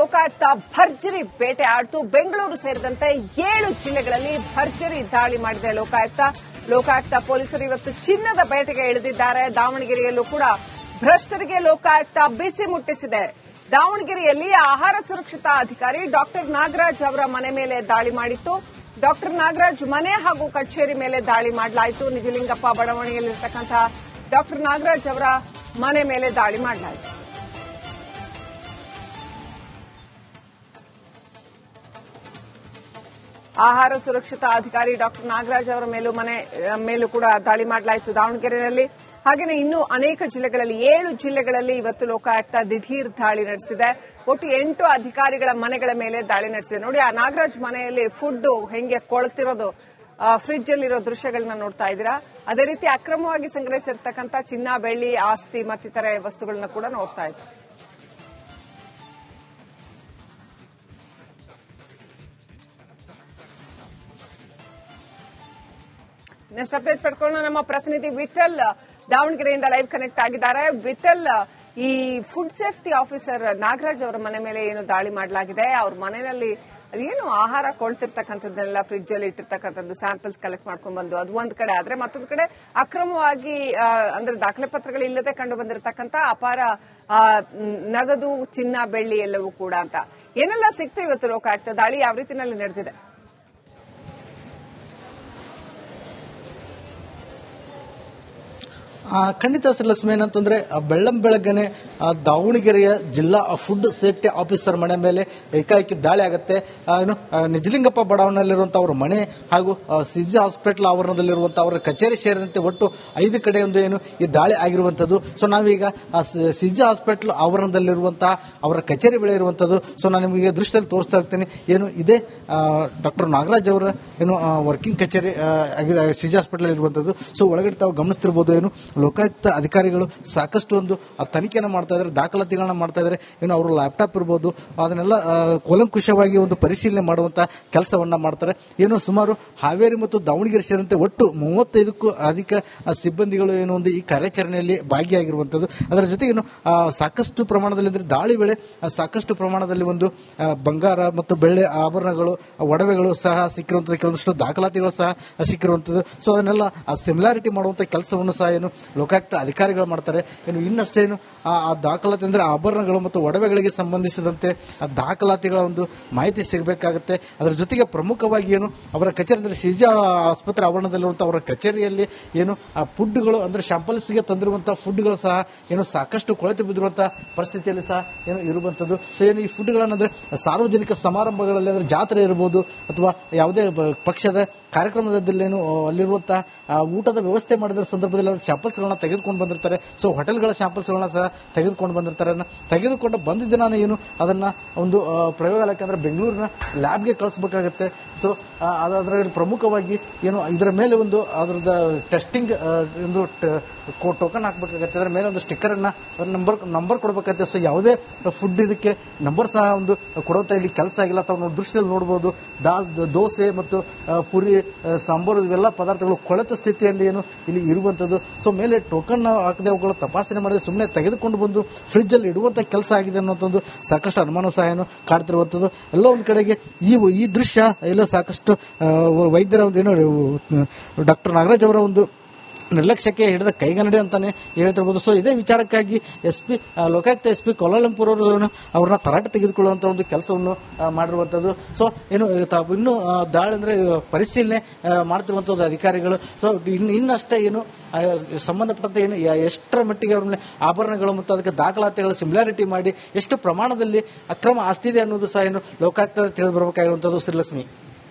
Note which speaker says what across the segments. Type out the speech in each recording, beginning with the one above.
Speaker 1: ಲೋಕಾಯುಕ್ತ ಭರ್ಜರಿ ಬೇಟೆ ಆಡ್ತು. ಬೆಂಗಳೂರು ಸೇರಿದಂತೆ 7 ಜಿಲ್ಲೆಗಳಲ್ಲಿ ಭರ್ಜರಿ ದಾಳಿ ಮಾಡಿದೆ ಲೋಕಾಯುಕ್ತ ಪೊಲೀಸರು ಇವತ್ತು ಚಿನ್ನದ ಬೇಟೆಗೆ ಇಳಿದಿದ್ದಾರೆ. ದಾವಣಗೆರೆಯಲ್ಲೂ ಕೂಡ ಭ್ರಷ್ಟರಿಗೆ ಲೋಕಾಯುಕ್ತ ಬಿಸಿ ಮುಟ್ಟಿಸಿದೆ. ದಾವಣಗೆರೆಯಲ್ಲಿ ಆಹಾರ ಸುರಕ್ಷತಾ ಅಧಿಕಾರಿ ಡಾಕ್ಟರ್ ನಾಗರಾಜ್ ಅವರ ಮನೆ ಮೇಲೆ ದಾಳಿ ಮಾಡಿತ್ತು. ಡಾಕ್ಟರ್ ನಾಗರಾಜ್ ಮನೆ ಹಾಗೂ ಕಚೇರಿ ಮೇಲೆ ದಾಳಿ ಮಾಡಲಾಯಿತು. ನಿಜಲಿಂಗಪ್ಪ ಬಡಾವಣೆಯಲ್ಲಿರತಕ್ಕಂತಹ ಡಾಕ್ಟರ್ ನಾಗರಾಜ್ ಅವರ ಮನೆ ಮೇಲೆ ದಾಳಿ ಮಾಡಲಾಯಿತು. ಆಹಾರ ಸುರಕ್ಷತಾ ಅಧಿಕಾರಿ ಡಾಕ್ಟರ್ ನಾಗರಾಜ್ ಅವರ ಮೇಲೂ ಕೂಡ ದಾಳಿ ಮಾಡಲಾಯಿತು ದಾವಣಗೆರೆಯಲ್ಲಿ. ಹಾಗೆಯೇ ಇನ್ನೂ ಅನೇಕ ಜಿಲ್ಲೆಗಳಲ್ಲಿ 7 ಜಿಲ್ಲೆಗಳಲ್ಲಿ ಇವತ್ತು ಲೋಕಾಯುಕ್ತ ದಿಢೀರ್ ದಾಳಿ ನಡೆಸಿದೆ. ಒಟ್ಟು 8 ಅಧಿಕಾರಿಗಳ ಮನೆಗಳ ಮೇಲೆ ದಾಳಿ ನಡೆಸಿದೆ. ನೋಡಿ, ಆ ನಾಗರಾಜ್ ಮನೆಯಲ್ಲಿ ಫುಡ್ ಹೆಂಗೆ ಕೊಳ್ತಿರೋದು, ಫ್ರಿಡ್ಜ್ ಅಲ್ಲಿರೋ ದೃಶ್ಯಗಳನ್ನ ನೋಡ್ತಾ ಇದ್ದೀರಾ. ಅದೇ ರೀತಿ ಅಕ್ರಮವಾಗಿ ಸಂಗ್ರಹಿಸಿರ್ತಕ್ಕಂಥ ಚಿನ್ನ, ಬೆಳ್ಳಿ, ಆಸ್ತಿ ಮತ್ತಿತರೆ ವಸ್ತುಗಳನ್ನ ಕೂಡ ನೋಡ್ತಾ ಇದ್ದೀರಾ. ನೆಕ್ಸ್ಟ್ ಅಪ್ಡೇಟ್ ಪಡ್ಕೊಳ್ಳೋಣ. ನಮ್ಮ ಪ್ರತಿನಿಧಿ ವಿಠಲ್ ದಾವಣಗೆರೆಯಿಂದ ಲೈವ್ ಕನೆಕ್ಟ್ ಆಗಿದ್ದಾರೆ. ವಿಠಲ್, ಈ ಫುಡ್ ಸೇಫ್ಟಿ ಆಫೀಸರ್ ನಾಗರಾಜ್ ಅವರ ಮನೆ ಮೇಲೆ ಏನು ದಾಳಿ ಮಾಡಲಾಗಿದೆ, ಅವ್ರ ಮನೆಯಲ್ಲಿ ಅದೇನು ಆಹಾರ ಕೊಳ್ತಿರ್ತಕ್ಕಂಥದ್ದನ್ನೆಲ್ಲ ಫ್ರಿಡ್ಜ್ ಅಲ್ಲಿ ಇಟ್ಟಿರ್ತಕ್ಕಂಥದ್ದು ಸ್ಯಾಂಪಲ್ಸ್ ಕಲೆಕ್ಟ್ ಮಾಡ್ಕೊಂಡು ಬಂದು ಅದು ಒಂದ್ ಕಡೆ ಆದ್ರೆ, ಮತ್ತೊಂದು ಕಡೆ ಅಕ್ರಮವಾಗಿ ಅಂದ್ರೆ ದಾಖಲೆ ಪತ್ರಗಳು ಇಲ್ಲದೆ ಕಂಡು ಬಂದಿರತಕ್ಕಂಥ ಅಪಾರ ನಗದು, ಚಿನ್ನ, ಬೆಳ್ಳಿ ಎಲ್ಲವೂ ಕೂಡ ಅಂತ ಏನೆಲ್ಲ ಸಿಕ್ತು ಇವತ್ತು ಲೋಕಾಯುಕ್ತ ದಾಳಿ ಯಾವ ರೀತಿನಲ್ಲಿ ನಡೆದಿದೆ?
Speaker 2: ಖಂಡಿತ ಶ್ರೀಲಕ್ಷ್ಮಿ, ಏನಂತಂದ್ರೆ ಬೆಳ್ಳಂಬೆಳಗ್ಗೆನೆ ದಾವಣಗೆರೆಯ ಜಿಲ್ಲಾ ಫುಡ್ ಸೇಫ್ಟಿ ಆಫೀಸರ್ ಮನೆ ಮೇಲೆ ಏಕಾಏಕಿ ದಾಳಿ ಆಗುತ್ತೆ. ನಿಜಲಿಂಗಪ್ಪ ಬಡಾವಣೆಯಲ್ಲಿರುವಂತಹ ಅವರ ಮನೆ ಹಾಗೂ ಸಿಜಿ ಹಾಸ್ಪಿಟಲ್ ಆವರಣದಲ್ಲಿರುವಂತಹ ಅವರ ಕಚೇರಿ ಸೇರಿದಂತೆ ಒಟ್ಟು 5 ಕಡೆ ಏನು ಈ ದಾಳಿ ಆಗಿರುವಂತದ್ದು. ಸೊ ನಾವೀಗ ಸಿಜಿ ಹಾಸ್ಪಿಟಲ್ ಆವರಣದಲ್ಲಿರುವಂತಹ ಅವರ ಕಚೇರಿ ಬಳಿ ಇರುವಂತದ್ದು. ಸೊ ನಾನು ನಿಮಗೆ ದೃಶ್ಯದಲ್ಲಿ ತೋರಿಸ್ತಾ ಹೋಗ್ತೀನಿ. ಏನು ಇದೇ ಡಾಕ್ಟರ್ ನಾಗರಾಜ್ ಅವರ ವರ್ಕಿಂಗ್ ಕಚೇರಿ ಸಿಜಿ ಹಾಸ್ಪಿಟಲ್ ಇರುವಂತದ್ದು. ಸೊ ಒಳಗಡೆ ತಾವು ಗಮನಿಸ್ತಿರ್ಬೋದು, ಲೋಕಾಯುಕ್ತ ಅಧಿಕಾರಿಗಳು ಸಾಕಷ್ಟು ತನಿಖೆಯನ್ನು ಮಾಡ್ತಾ ಇದ್ದಾರೆ, ದಾಖಲಾತಿಗಳನ್ನ ಮಾಡ್ತಾ ಇದ್ದಾರೆ. ಅವರು ಲ್ಯಾಪ್ಟಾಪ್ ಇರಬಹುದು, ಅದನ್ನೆಲ್ಲ ಕೂಲಂಕುಷವಾಗಿ ಪರಿಶೀಲನೆ ಮಾಡುವಂತಹ ಕೆಲಸವನ್ನ ಮಾಡ್ತಾರೆ. ಸುಮಾರು ಹಾವೇರಿ ಮತ್ತು ದಾವಣಗೆರೆ ಸೇರಿದಂತೆ ಒಟ್ಟು 35ಕ್ಕೂ ಅಧಿಕ ಸಿಬ್ಬಂದಿಗಳು ಈ ಕಾರ್ಯಾಚರಣೆಯಲ್ಲಿ ಭಾಗಿಯಾಗಿರುವಂತದ್ದು. ಅದರ ಜೊತೆಗೆ ಸಾಕಷ್ಟು ಪ್ರಮಾಣದಲ್ಲಿ ಅಂದ್ರೆ ದಾಳಿ ವೇಳೆ ಸಾಕಷ್ಟು ಪ್ರಮಾಣದಲ್ಲಿ ಬಂಗಾರ ಮತ್ತು ಬೆಳ್ಳಿ ಆಭರಣಗಳು, ಒಡವೆಗಳು ಸಹ ಸಿಕ್ಕಿರುವಂತದ್ದು, ಕೆಲವೊಂದಿಷ್ಟು ದಾಖಲಾತಿಗಳು ಸಹ ಸಿಕ್ಕಿರುವಂತದ್ದು. ಸೊ ಅದನ್ನೆಲ್ಲ ಸಿಮಿಲಾರಿಟಿ ಮಾಡುವಂತಹ ಕೆಲಸವನ್ನು ಸಹ ಲೋಕಾಯುಕ್ತ ಅಧಿಕಾರಿಗಳು ಮಾಡ್ತಾರೆ. ಇನ್ನಷ್ಟೇನು ಆ ದಾಖಲಾತಿ ಅಂದ್ರೆ ಆಭರಣಗಳು ಮತ್ತು ಒಡವೆಗಳಿಗೆ ಸಂಬಂಧಿಸಿದಂತೆ ದಾಖಲಾತಿಗಳ ಮಾಹಿತಿ ಸಿಗಬೇಕಾಗುತ್ತೆ. ಅದರ ಜೊತೆಗೆ ಪ್ರಮುಖವಾಗಿ ಅವರ ಕಚೇರಿ ಅಂದ್ರೆ ಸಿಜಿ ಆಸ್ಪತ್ರೆ ಆವರಣದಲ್ಲಿರುವಂತಹ ಅವರ ಕಚೇರಿಯಲ್ಲಿ ಆ ಫುಡ್ಗಳು ಅಂದ್ರೆ ಶಾಂಪಲ್ಸ್ಗೆ ತಂದಿರುವಂತಹ ಫುಡ್ಗಳು ಸಹ ಸಾಕಷ್ಟು ಕೊಳೆತು ಬಿದ್ದಿರುವಂತಹ ಪರಿಸ್ಥಿತಿಯಲ್ಲಿ ಸಹ ಇರುವಂತದ್ದು. ಸೊ ಈ ಫುಡ್ಗಳನ್ನಂದ್ರೆ ಸಾರ್ವಜನಿಕ ಸಮಾರಂಭಗಳಲ್ಲಿ ಅಂದ್ರೆ ಜಾತ್ರೆ ಇರಬಹುದು ಅಥವಾ ಯಾವುದೇ ಪಕ್ಷದ ಕಾರ್ಯಕ್ರಮದಲ್ಲಿ ಅಲ್ಲಿರುವಂತಹ ಊಟದ ವ್ಯವಸ್ಥೆ ಮಾಡಿದ ಸಂದರ್ಭದಲ್ಲಿ ಶಾಂಪಲ್ಸ್ ಗಳನ್ನ ತೆಗೆದುಕೊಂಡು ಬಂದಿರ್ತಾರೆ. ಸೊ ಹೋಟೆಲ್ಗಳ ಶಾಂಪಲ್ಸ್ ಗಳನ್ನ ಸಹ ತೆಗೆದುಕೊಂಡು ಬಂದಿರ್ತಾರೆ. ತೆಗೆದುಕೊಂಡು ಬಂದ ದಿನ ಅದನ್ನ ಪ್ರಯೋಗಾಲಯಕ್ಕೆ ಅಂದ್ರೆ ಬೆಂಗಳೂರಿನ ಲ್ಯಾಬ್ಗೆ ಕಳಿಸಬೇಕಾಗುತ್ತೆ. ಸೊ ಅದರಲ್ಲಿ ಪ್ರಮುಖವಾಗಿ ಇದರ ಮೇಲೆ ಅದರದ ಟೆಸ್ಟಿಂಗ್ ಟೋಕನ್ ಹಾಕಬೇಕಾಗುತ್ತೆ. ಅದರ ಮೇಲೆ ಸ್ಟಿಕ್ಕರ್ ಅನ್ನ ನಂಬರ್ ಕೊಡಬೇಕಾಗುತ್ತೆ. ಸೊ ಯಾವುದೇ ಫುಡ್ ಇದಕ್ಕೆ ನಂಬರ್ ಸಹ ಕೊಡುವಂತ ಇಲ್ಲಿ ಕೆಲಸ ಆಗಿಲ್ಲ. ತಾವು ದೃಶ್ಯದಲ್ಲಿ ನೋಡಬಹುದು, ದೋಸೆ ಮತ್ತು ಪುರಿ, ಸಾಂಬಾರು ಇವೆಲ್ಲ ಪದಾರ್ಥಗಳು ಕೊಳೆತ ಸ್ಥಿತಿಯಲ್ಲಿ ಇಲ್ಲಿ ಇರುವಂತದ್ದು. ಸೊ ಮೇಲೆ ಟೋಕನ್ ಹಾಕದೆ ಅವುಗಳ ತಪಾಸಣೆ ಮಾಡಿದ್ರೆ ಸುಮ್ಮನೆ ತೆಗೆದುಕೊಂಡು ಬಂದು ಫ್ರಿಡ್ಜ್ ಅಲ್ಲಿ ಇಡುವಂತ ಕೆಲಸ ಆಗಿದೆ ಅನ್ನೋದೊಂದು ಸಾಕಷ್ಟು ಅನುಮಾನ ಸಹ ಕಾಡ್ತಿರುವಂತದ್ದು. ಎಲ್ಲ ಒಂದ್ ಕಡೆಗೆ ಈ ದೃಶ್ಯ ಎಲ್ಲೋ ಸಾಕಷ್ಟು ವೈದ್ಯರ ಡಾಕ್ಟರ್ ನಾಗರಾಜ್ ಅವರ ನಿರ್ಲಕ್ಷ್ಯಕ್ಕೆ ಹಿಡಿದ ಕೈಗನ್ನಡಿ ಅಂತಾನೆ ಹೇಳ್ತಿರ್ಬೋದು. ಸೊ ಇದೇ ವಿಚಾರಕ್ಕಾಗಿ ಲೋಕಾಯುಕ್ತ SP ಕೋಲಾಲಂಪುರ್ ಅವರು ಅವ್ರನ್ನ ತರಾಟೆ ತೆಗೆದುಕೊಳ್ಳುವಂತ ಕೆಲಸವನ್ನು ಮಾಡಿರುವಂತದ್ದು. ಸೊ ಇನ್ನು ದಾಳಿ ಅಂದ್ರೆ ಪರಿಶೀಲನೆ ಮಾಡ್ತಿರುವಂತದ್ದು ಅಧಿಕಾರಿಗಳು. ಸೊ ಇನ್ನಷ್ಟೇ ಸಂಬಂಧಪಟ್ಟಂತೆ ಎಷ್ಟರ ಮಟ್ಟಿಗೆ ಅವ್ರ ಆಭರಣಗಳು ಮತ್ತು ಅದಕ್ಕೆ ದಾಖಲಾತಿಗಳ ಸಿಮಿಲಾರಿಟಿ ಮಾಡಿ ಎಷ್ಟು ಪ್ರಮಾಣದಲ್ಲಿ ಅಕ್ರಮ ಆಸ್ತಿ ಇದೆ ಅನ್ನೋದು ಸಹ ಲೋಕಾಯುಕ್ತ ತಿಳಿದು ಬರಬೇಕಾಗಿರುವಂತದ್ದು. Shrilakshmi,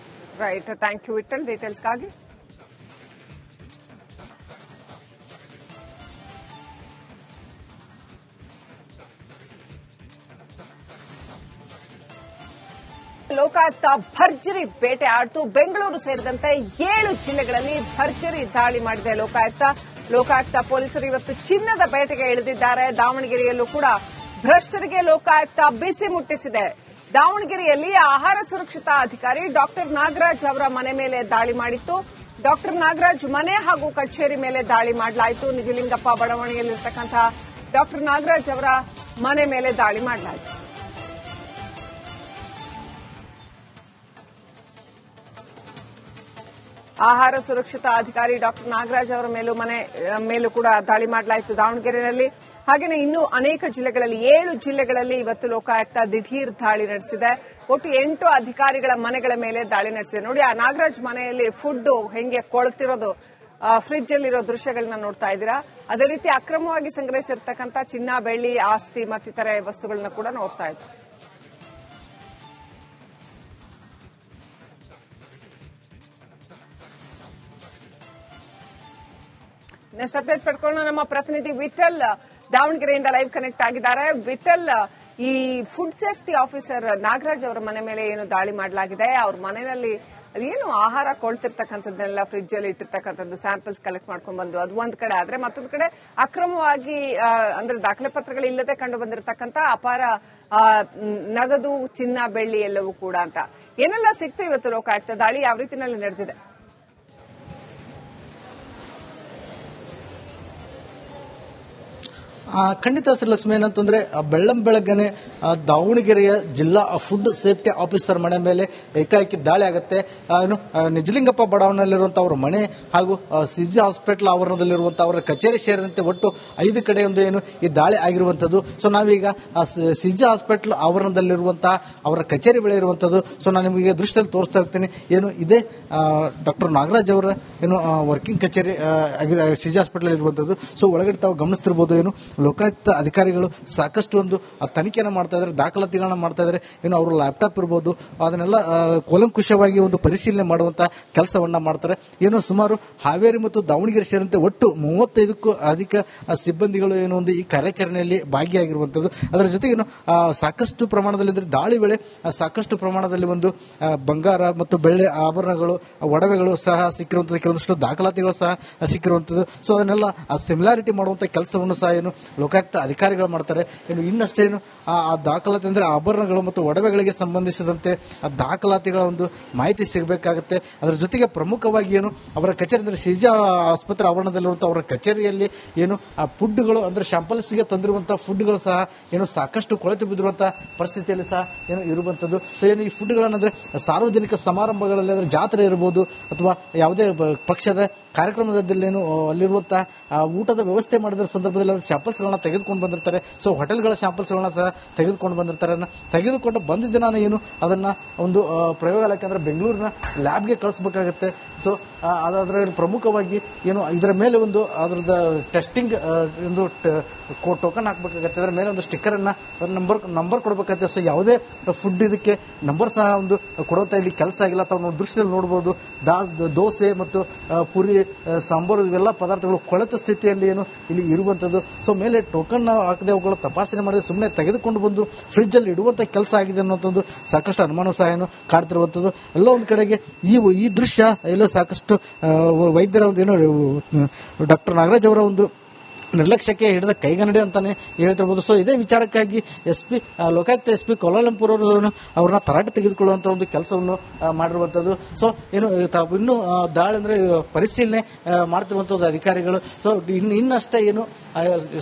Speaker 1: right, thank you Vithal ಡೀಟೇಲ್ಸ್ಗಾಗಿ. ಲೋಕಾಯುಕ್ತ ಭರ್ಜರಿ ಬೇಟೆ ಆಡ್ತು. ಬೆಂಗಳೂರು ಸೇರಿದಂತೆ 7 ಜಿಲ್ಲೆಗಳಲ್ಲಿ ಭರ್ಜರಿ ದಾಳಿ ಮಾಡಿದೆ ಲೋಕಾಯುಕ್ತ ಪೊಲೀಸರು ಇವತ್ತು ಚಿನ್ನದ ಬೇಟೆಗೆ ಇಳಿದಿದ್ದಾರೆ. ದಾವಣಗೆರೆಯಲ್ಲೂ ಕೂಡ ಭ್ರಷ್ಟರಿಗೆ ಲೋಕಾಯುಕ್ತ ಬಿಸಿ ಮುಟ್ಟಿಸಿದೆ. ದಾವಣಗೆರೆಯಲ್ಲಿ ಆಹಾರ ಸುರಕ್ಷತಾ ಅಧಿಕಾರಿ ಡಾಕ್ಟರ್ ನಾಗರಾಜ್ ಅವರ ಮನೆ ಮೇಲೆ ದಾಳಿ ಮಾಡಿತ್ತು. ಡಾಕ್ಟರ್ ನಾಗರಾಜ್ ಮನೆ ಹಾಗೂ ಕಚೇರಿ ಮೇಲೆ ದಾಳಿ ಮಾಡಲಾಯಿತು. ನಿಜಲಿಂಗಪ್ಪ ಬಡಾವಣೆಯಲ್ಲಿರತಕ್ಕಂತಹ ಡಾಕ್ಟರ್ ನಾಗರಾಜ್ ಅವರ ಮನೆ ಮೇಲೆ ದಾಳಿ ಮಾಡಲಾಯಿತು. ಆಹಾರ ಸುರಕ್ಷತಾ ಅಧಿಕಾರಿ ಡಾಕ್ಟರ್ ನಾಗರಾಜ್ ಅವರ ಮೇಲೂ ಕೂಡ ದಾಳಿ ಮಾಡಲಾಯಿತು ದಾವಣಗೆರೆಯಲ್ಲಿ. ಹಾಗೆಯೇ ಇನ್ನೂ ಅನೇಕ ಜಿಲ್ಲೆಗಳಲ್ಲಿ 7 ಜಿಲ್ಲೆಗಳಲ್ಲಿ ಇವತ್ತು ಲೋಕಾಯುಕ್ತ ದಿಢೀರ್ ದಾಳಿ ನಡೆಸಿದೆ. ಒಟ್ಟು 8 ಅಧಿಕಾರಿಗಳ ಮನೆಗಳ ಮೇಲೆ ದಾಳಿ ನಡೆಸಿದೆ. ನೋಡಿ, ಆ ನಾಗರಾಜ್ ಮನೆಯಲ್ಲಿ ಫುಡ್ ಹೆಂಗೆ ಕೊಳ್ತಿರೋದು, ಫ್ರಿಡ್ಜ್ ಅಲ್ಲಿರೋ ದೃಶ್ಯಗಳನ್ನ ನೋಡ್ತಾ ಇದ್ದೀರಾ. ಅದೇ ರೀತಿ ಅಕ್ರಮವಾಗಿ ಸಂಗ್ರಹಿಸಿರ್ತಕ್ಕಂಥ ಚಿನ್ನ, ಬೆಳ್ಳಿ, ಆಸ್ತಿ ಮತ್ತಿತರೆ ವಸ್ತುಗಳನ್ನ ಕೂಡ ನೋಡ್ತಾ ಇದ್ದೀರಾ. ನೆಕ್ಸ್ಟ್ ಅಪ್ಡೇಟ್ ಪಡ್ಕೊಳ್ಳೋಣ. ನಮ್ಮ ಪ್ರತಿನಿಧಿ ವಿಠಲ್ ದಾವಣಗೆರೆಯಿಂದ ಲೈವ್ ಕನೆಕ್ಟ್ ಆಗಿದ್ದಾರೆ. ವಿಠಲ್, ಈ ಫುಡ್ ಸೇಫ್ಟಿ ಆಫೀಸರ್ ನಾಗರಾಜ್ ಅವರ ಮನೆ ಮೇಲೆ ಏನು ದಾಳಿ ಮಾಡಲಾಗಿದೆ, ಅವ್ರ ಮನೆಯಲ್ಲಿ ಅದೇನು ಆಹಾರ ಕೊಳ್ತಿರ್ತಕ್ಕಂಥದ್ದನ್ನೆಲ್ಲ ಫ್ರಿಡ್ಜ್ ಅಲ್ಲಿ ಇಟ್ಟಿರ್ತಕ್ಕಂಥದ್ದು ಸ್ಯಾಂಪಲ್ಸ್ ಕಲೆಕ್ಟ್ ಮಾಡ್ಕೊಂಡು ಬಂದು ಅದು ಒಂದ್ ಕಡೆ ಆದ್ರೆ, ಮತ್ತೊಂದು ಕಡೆ ಅಕ್ರಮವಾಗಿ ಅಂದ್ರೆ ದಾಖಲೆ ಪತ್ರಗಳು ಇಲ್ಲದೆ ಕಂಡು ಬಂದಿರತಕ್ಕಂಥ ಅಪಾರ ನಗದು, ಚಿನ್ನ, ಬೆಳ್ಳಿ ಎಲ್ಲವೂ ಕೂಡ ಅಂತ ಏನೆಲ್ಲ ಸಿಕ್ತು ಇವತ್ತು ಲೋಕಾಯುಕ್ತ ದಾಳಿ ಯಾವ ರೀತಿಯಲ್ಲಿ ನಡೆದಿದೆ?
Speaker 2: ಖಂಡಿತ ಶ್ರೀಲಕ್ಷ್ಮಿ, ಏನಂತಂದ್ರೆ ಬೆಳ್ಳಂಬೆಳಗ್ಗೆನೆ ದಾವಣಗೆರೆಯ ಜಿಲ್ಲಾ ಫುಡ್ ಸೇಫ್ಟಿ ಆಫೀಸರ್ ಮನೆ ಮೇಲೆ ಏಕಾಏಕಿ ದಾಳಿ ಆಗುತ್ತೆ. ನಿಜಲಿಂಗಪ್ಪ ಬಡಾವಣೆಯಲ್ಲಿರುವಂತಹ ಅವರ ಮನೆ ಹಾಗೂ ಸಿಜಿ ಹಾಸ್ಪಿಟಲ್ ಆವರಣದಲ್ಲಿರುವಂತಹ ಅವರ ಕಚೇರಿ ಸೇರಿದಂತೆ ಒಟ್ಟು 5 ಕಡೆ ಏನು ಈ ದಾಳಿ ಆಗಿರುವಂತದ್ದು. ಸೊ ನಾವೀಗ ಸಿಜಿ ಹಾಸ್ಪಿಟಲ್ ಆವರಣದಲ್ಲಿರುವಂತಹ ಅವರ ಕಚೇರಿ ಬಳಿ ಇರುವಂತದ್ದು. ಸೊ ನಾನು ನಿಮಗೆ ದೃಶ್ಯದಲ್ಲಿ ತೋರಿಸ್ತಾ ಹೋಗ್ತೀನಿ. ಏನು ಇದೆ ಡಾಕ್ಟರ್ ನಾಗರಾಜ್ ಅವರ ವರ್ಕಿಂಗ್ ಕಚೇರಿ ಆಗಿದೆ ಸಿಜಿ ಹಾಸ್ಪಿಟಲ್ ಇರುವಂತದ್ದು. ಸೊ ಒಳಗಡೆ ತಾವು ಗಮನಿಸ್ತಿರ್ಬೋದು, ಲೋಕಾಯುಕ್ತ ಅಧಿಕಾರಿಗಳು ಸಾಕಷ್ಟು ಒಂದು ತನಿಖೆಯನ್ನು ಮಾಡ್ತಾ ಇದ್ದಾರೆ, ದಾಖಲಾತಿಗಳನ್ನ ಮಾಡ್ತಾ ಇದ್ದಾರೆ. ಅವರು ಲ್ಯಾಪ್ಟಾಪ್ ಇರಬಹುದು, ಅದನ್ನೆಲ್ಲ ಕೂಲಂಕುಷವಾಗಿ ಒಂದು ಪರಿಶೀಲನೆ ಮಾಡುವಂತಹ ಕೆಲಸವನ್ನ ಮಾಡ್ತಾರೆ. ಸುಮಾರು ಹಾವೇರಿ ಮತ್ತು ದಾವಣಗೆರೆ ಸೇರಿದಂತೆ ಒಟ್ಟು 35ಕ್ಕೂ ಅಧಿಕ ಸಿಬ್ಬಂದಿಗಳು ಒಂದು ಈ ಕಾರ್ಯಾಚರಣೆಯಲ್ಲಿ ಭಾಗಿಯಾಗಿರುವಂತದ್ದು. ಅದರ ಜೊತೆಗೆ ಸಾಕಷ್ಟು ಪ್ರಮಾಣದಲ್ಲಿ ಅಂದ್ರೆ ದಾಳಿ ವೇಳೆ ಸಾಕಷ್ಟು ಪ್ರಮಾಣದಲ್ಲಿ ಒಂದು ಬಂಗಾರ ಮತ್ತು ಬೆಳ್ಳಿ ಆಭರಣಗಳು, ಒಡವೆಗಳು ಸಹ ಸಿಕ್ಕಿರುವಂತದ್ದು, ಕೆಲವೊಂದಷ್ಟು ದಾಖಲಾತಿಗಳು ಸಹ ಸಿಕ್ಕಿರುವಂತದ್ದು. ಸೊ ಅದನ್ನೆಲ್ಲ ಸಿಮಿಲಾರಿಟಿ ಮಾಡುವಂತಹ ಕೆಲಸವನ್ನು ಸಹ ಲೋಕಾಯುಕ್ತ ಅಧಿಕಾರಿಗಳು ಮಾಡ್ತಾರೆ. ಇನ್ನಷ್ಟೇ ಆ ದಾಖಲಾತಿ ಅಂದ್ರೆ ಆಭರಣಗಳು ಮತ್ತು ಒಡವೆಗಳಿಗೆ ಸಂಬಂಧಿಸಿದಂತೆ ದಾಖಲಾತಿಗಳ ಒಂದು ಮಾಹಿತಿ ಸಿಗಬೇಕಾಗುತ್ತೆ. ಅದರ ಜೊತೆಗೆ ಪ್ರಮುಖವಾಗಿ ಅವರ ಕಚೇರಿ ಅಂದ್ರೆ ಸಿಜಾ ಆಸ್ಪತ್ರೆ ಆವರಣದಲ್ಲಿರುವಂತಹ ಅವರ ಕಚೇರಿಯಲ್ಲಿ ಆ ಫುಡ್ಗಳು ಅಂದ್ರೆ ಶಾಂಪಲ್ಸ್ಗೆ ತಂದಿರುವಂತಹ ಫುಡ್ಗಳು ಸಹ ಸಾಕಷ್ಟು ಕೊಳೆತು ಬಿದ್ದಿರುವಂತಹ ಪರಿಸ್ಥಿತಿಯಲ್ಲಿ ಸಹ ಇರುವಂತದ್ದು. ಸೊ ಈ ಫುಡ್ಗಳನ್ನಂದ್ರೆ ಸಾರ್ವಜನಿಕ ಸಮಾರಂಭಗಳಲ್ಲಿ ಅಂದ್ರೆ ಜಾತ್ರೆ ಇರಬಹುದು ಅಥವಾ ಯಾವುದೇ ಪಕ್ಷದ ಕಾರ್ಯಕ್ರಮದಲ್ಲಿ ಅಲ್ಲಿರುವಂತಹ ಊಟದ ವ್ಯವಸ್ಥೆ ಮಾಡಿದ ಸಂದರ್ಭದಲ್ಲಿ ಶಾಂಪಲ್ಸ್ ಗಳನ್ನ ತೆಗೆದುಕೊಂಡು ಬಂದಿರ್ತಾರೆ. ಸೊ ಹೋಟೆಲ್ಗಳ ಶಾಂಪಲ್ಸ್ ಗಳನ್ನ ಸಹ ತೆಗೆದುಕೊಂಡು ಬಂದಿರ್ತಾರೆ. ತೆಗೆದುಕೊಂಡು ಬಂದಿದ್ದ ನಾನು ಅದನ್ನ ಒಂದು ಪ್ರಯೋಗಾಲಯಕ್ಕೆ ಅಂದ್ರೆ ಬೆಂಗಳೂರಿನ ಲ್ಯಾಬ್ಗೆ ಕಳಿಸಬೇಕಾಗುತ್ತೆ. ಸೊ ಅದರ ಪ್ರಮುಖವಾಗಿ ಇದರ ಮೇಲೆ ಒಂದು ಅದರದ ಟೆಸ್ಟಿಂಗ್ ಒಂದು ಟೋಕನ್ ಹಾಕಬೇಕಾಗುತ್ತೆ. ಅದರ ಮೇಲೆ ಒಂದು ಸ್ಟಿಕ್ಕರ್ ಅನ್ನ ನಂಬರ್ ಕೊಡಬೇಕಾಗುತ್ತೆ. ಸೊ ಯಾವುದೇ ಫುಡ್ ಇದಕ್ಕೆ ನಂಬರ್ ಸಹ ಒಂದು ಕೊಡುವಂತ ಇಲ್ಲಿ ಕೆಲಸ ಆಗಿಲ್ಲ. ತಾವು ದೃಶ್ಯದಲ್ಲಿ ನೋಡಬಹುದು, ದೋಸೆ ಮತ್ತು ಪುರಿ, ಸಾಂಬಾರು ಇವೆಲ್ಲ ಪದಾರ್ಥಗಳು ಕೊಳೆತ ಸ್ಥಿತಿಯಲ್ಲಿ ಇಲ್ಲಿ ಇರುವಂತದ್ದು. ಸೊ ಮೇಲೆ ಟೋಕನ್ ಹಾಕದೆ ಅವುಗಳ ತಪಾಸಣೆ ಮಾಡಿದ್ರೆ ಸುಮ್ಮನೆ ತೆಗೆದುಕೊಂಡು ಬಂದು ಫ್ರಿಡ್ಜ್ ಅಲ್ಲಿ ಇಡುವಂತ ಕೆಲಸ ಆಗಿದೆ ಅನ್ನೋಂಥದ್ದು ಸಾಕಷ್ಟು ಅನುಮಾನ ಸಹ ಕಾಡ್ತಿರುವಂತದ್ದು. ಎಲ್ಲ ಒಂದ್ ಕಡೆಗೆ ಈ ದೃಶ್ಯ ಎಲ್ಲೋ ಸಾಕಷ್ಟು ವೈದ್ಯರ ಒಂದು ಡಾಕ್ಟರ್ ನಾಗರಾಜ್ ಅವರ ಒಂದು ನಿರ್ಲಕ್ಷ್ಯಕ್ಕೆ ಹಿಡಿದ ಕೈಗನ್ನಡಿ ಅಂತಾನೆ ಹೇಳ್ತಿರ್ಬೋದು. ಸೊ ಇದೇ ವಿಚಾರಕ್ಕಾಗಿ ಲೋಕಾಯುಕ್ತ SP ಕೋಲಾಲಂಪುರ್ ಅವರು ಅವ್ರನ್ನ ತರಾಟೆ ತೆಗೆದುಕೊಳ್ಳುವಂತ ಒಂದು ಕೆಲಸವನ್ನು ಮಾಡಿರುವಂತದ್ದು. ಸೊ ಇನ್ನು ದಾಳಿ ಅಂದ್ರೆ ಪರಿಶೀಲನೆ ಮಾಡ್ತಿರುವಂತದ್ದು ಅಧಿಕಾರಿಗಳು. ಸೊ ಇನ್ನಷ್ಟೇ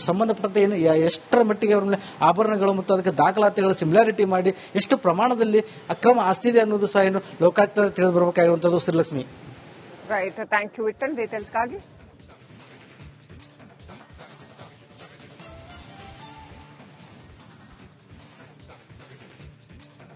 Speaker 2: ಸಂಬಂಧಪಟ್ಟಂತೆ ಎಷ್ಟರ ಮಟ್ಟಿಗೆ ಅವ್ರ ಮೇಲೆ ಆಭರಣಗಳು ಮತ್ತು ಅದಕ್ಕೆ ದಾಖಲಾತಿಗಳು ಸಿಮಿಲಾರಿಟಿ ಮಾಡಿ ಎಷ್ಟು ಪ್ರಮಾಣದಲ್ಲಿ ಅಕ್ರಮ ಆಸ್ತಿ ಇದೆ ಅನ್ನೋದು ಸಹ ಲೋಕಾಯುಕ್ತ ತಿಳಿದು ಬರಬೇಕಾಗಿರುವಂತದ್ದು. Shrilakshmi,
Speaker 1: right, thank you Vithal ಡೀಟೇಲ್ಸ್ಗಾಗಿ.